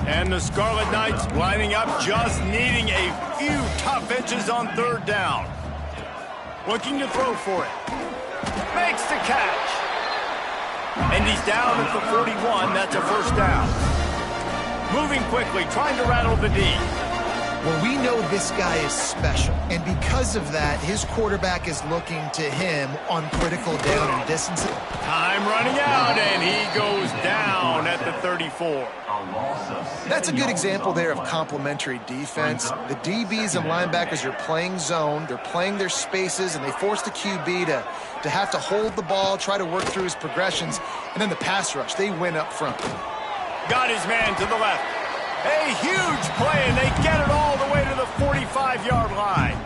And the Scarlet Knights lining up, just needing a few tough inches on third down. Looking to throw for it. Makes the catch. And he's down at the 41. That's a first down. Moving quickly, trying to rattle the D. Well, we know this guy is special, and because of that, his quarterback is looking to him on critical down and distance. Time running out, and he goes down at the 34. That's a good example there of complementary defense. The DBs and linebackers are playing zone, they're playing their spaces, and they force the QB to have to hold the ball, try to work through his progressions, and then the pass rush, they win up front. Got his man to the left. A huge play, and they get it all the way to the 45-yard line.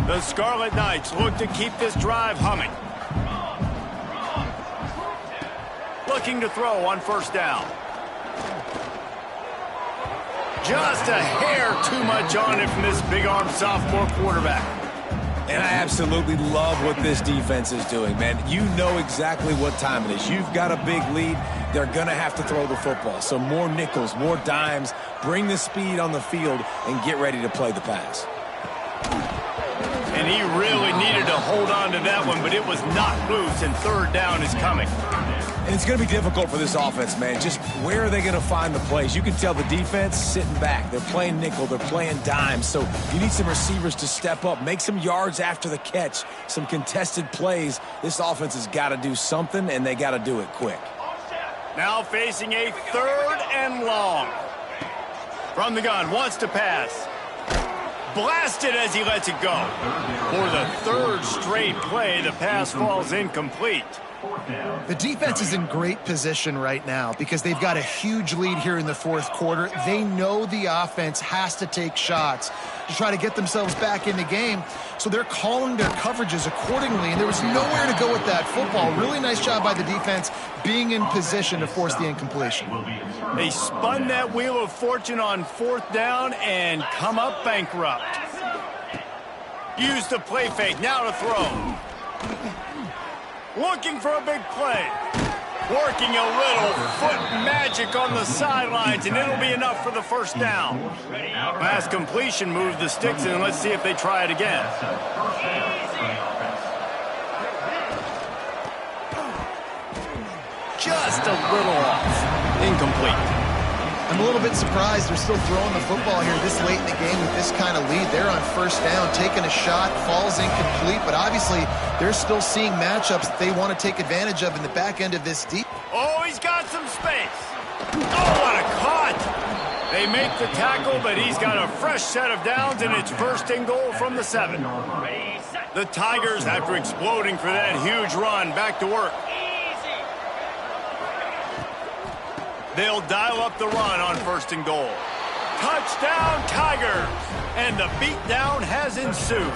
The Scarlet Knights look to keep this drive humming. Looking to throw on first down. Just a hair too much on it from this big-armed sophomore quarterback. And I absolutely love what this defense is doing, man. You know exactly what time it is. You've got a big lead. They're going to have to throw the football. So more nickels, more dimes, bring the speed on the field, and get ready to play the pass. And he really needed to hold on to that one, but it was knocked loose, and third down is coming. And it's going to be difficult for this offense, man. Just where are they going to find the plays? You can tell the defense sitting back. They're playing nickel. They're playing dime. So you need some receivers to step up, make some yards after the catch, some contested plays. This offense has got to do something, and they got to do it quick. Now facing a third and long. From the gun, wants to pass. Blasted as he lets it go. For the third straight play, the pass falls incomplete. The defense is in great position right now because they've got a huge lead here in the fourth quarter. They know the offense has to take shots to try to get themselves back in the game, so they're calling their coverages accordingly, and there was nowhere to go with that football. Really nice job by the defense being in position to force the incompletion. They spun that wheel of fortune on fourth down and come up bankrupt. Use the play fake, now to throw. Looking for a big play. Working a little foot magic on the sidelines, and it'll be enough for the first down. Last completion moved the sticks, and let's see if they try it again. Just a little off. Incomplete. I'm a little bit surprised they're still throwing the football here this late in the game with this kind of lead. They're on first down, taking a shot, falls incomplete, but obviously they're still seeing matchups that they want to take advantage of in the back end of this deep. Oh, he's got some space. Oh, what a caught. They make the tackle, but he's got a fresh set of downs, and it's first and goal from the 7. The Tigers, after exploding for that huge run, back to work. They'll dial up the run on first and goal. Touchdown, Tigers! And the beatdown has ensued.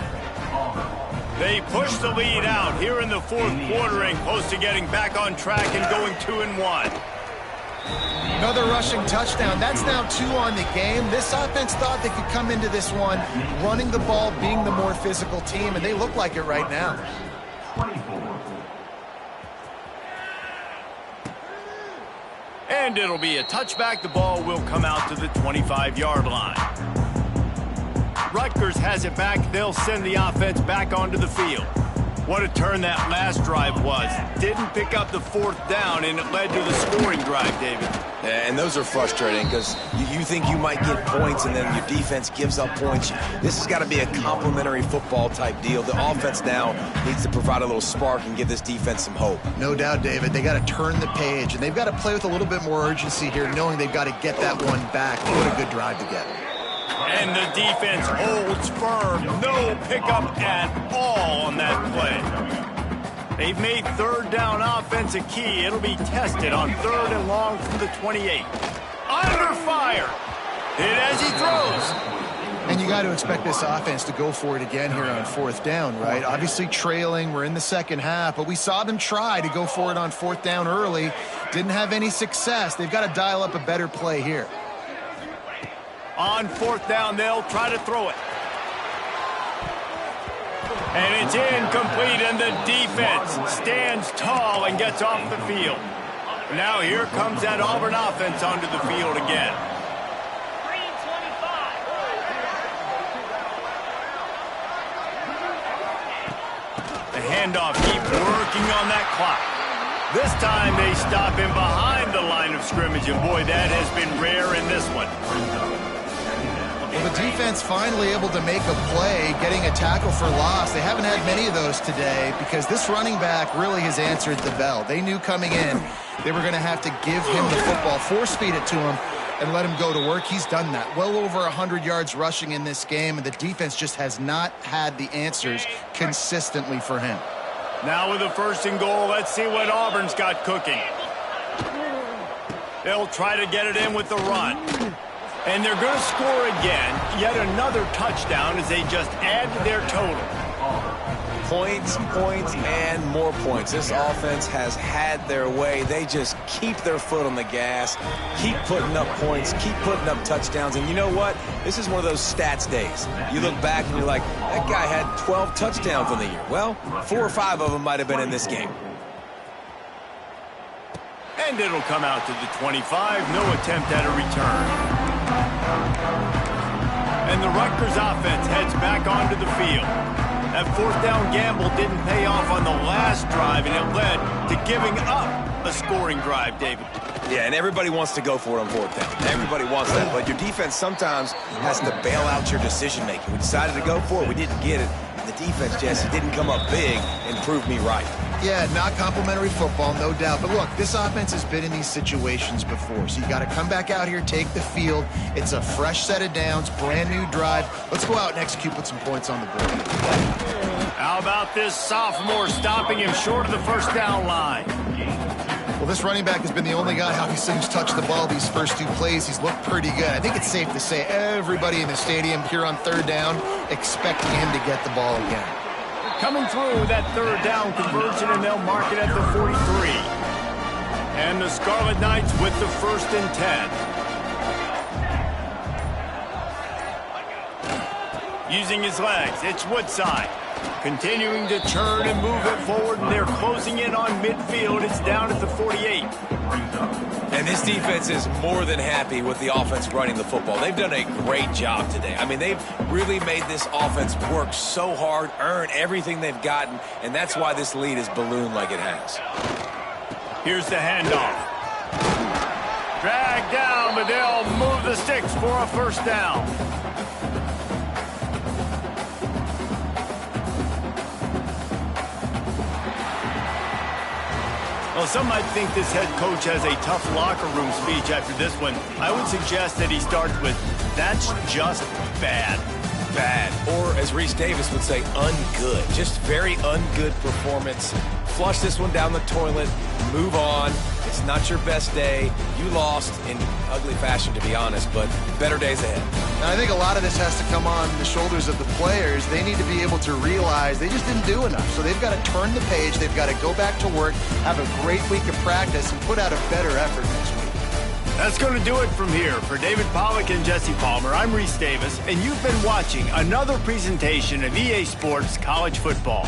They push the lead out here in the fourth quarter and close to getting back on track and going 2-1. Another rushing touchdown. That's now 2 on the game. This offense thought they could come into this one running the ball, being the more physical team, and they look like it right now. And it'll be a touchback. The ball will come out to the 25-yard line. Rutgers has it back. They'll send the offense back onto the field. What a turn that last drive was. Didn't pick up the fourth down, and it led to the scoring drive, David. Yeah, and those are frustrating because you think you might get points, and then your defense gives up points. This has got to be a complementary football type deal. The offense now needs to provide a little spark and give this defense some hope. No doubt, David. They got to turn the page, and they've got to play with a little bit more urgency here, knowing they've got to get that one back. What a good drive to get. And the defense holds firm. No pickup at all on that play. They've made third down offense a key. It'll be tested on 3rd and long from the 28. Under fire. Hit as he throws. And you got to expect this offense to go for it again here on 4th down, right? Obviously trailing, we're in the second half, but we saw them try to go for it on 4th down early. Didn't have any success. They've got to dial up a better play here. On 4th down, they'll try to throw it. And it's incomplete, and the defense stands tall and gets off the field. Now here comes that Auburn offense onto the field again. The handoff, keep working on that clock. This time they stop him behind the line of scrimmage, and boy, that has been rare in this one. Well, the defense finally able to make a play, getting a tackle for loss. They haven't had many of those today because this running back really has answered the bell. They knew coming in they were going to have to give him the football, force feed it to him, and let him go to work. He's done that. Well over 100 yards rushing in this game, and the defense just has not had the answers consistently for him. Now with a 1st and goal, let's see what Auburn's got cooking. They'll try to get it in with the run. And they're going to score again. Yet another touchdown as they just add to their total. Points, points, and more points. This offense has had their way. They just keep their foot on the gas, keep putting up points, keep putting up touchdowns. And you know what? This is one of those stats days. You look back and you're like, that guy had 12 touchdowns in the year. Well, 4 or 5 of them might have been in this game. And it'll come out to the 25. No attempt at a return. And the Rutgers offense heads back onto the field. That 4th down gamble didn't pay off on the last drive, and it led to giving up a scoring drive, David. Yeah, and everybody wants to go for it on 4th down. Everybody wants that, but your defense sometimes has to bail out your decision-making. We decided to go for it. We didn't get it. The defense, Jesse, didn't come up big and prove me right. Yeah, not complimentary football, no doubt. But look, this offense has been in these situations before. So you got to come back out here, take the field. It's a fresh set of downs, brand new drive. Let's go out and execute, put some points on the board. How about this sophomore stopping him short of the 1st down line? Well, this running back has been the only guy obviously who's touched the ball these first 2 plays. He's looked pretty good. I think it's safe to say everybody in the stadium here on 3rd down expecting him to get the ball again. Coming through that 3rd down conversion, and they'll mark it at the 43. And the Scarlet Knights with the 1st and 10. Using his legs, it's Woodside. Continuing to turn and move it forward, and they're closing in on midfield. It's down at the 48. And this defense is more than happy with the offense running the football. They've done a great job today. I mean, they've really made this offense work so hard, earn everything they've gotten, and that's why this lead is ballooned like it has. Here's the handoff. Dragged down, but they'll move the sticks for a 1st down. Well, some might think this head coach has a tough locker room speech after this one. I would suggest that he starts with, "That's just bad." Bad. Or, as Reese Davis would say, ungood. Just very ungood performance. Flush this one down the toilet. Move on. It's not your best day. You lost in ugly fashion, to be honest, but better days ahead. And I think a lot of this has to come on the shoulders of the players. They need to be able to realize they just didn't do enough. So they've got to turn the page. They've got to go back to work, have a great week of practice, and put out a better effort next week. That's going to do it from here. For David Pollack and Jesse Palmer, I'm Reese Davis, and you've been watching another presentation of EA Sports College Football.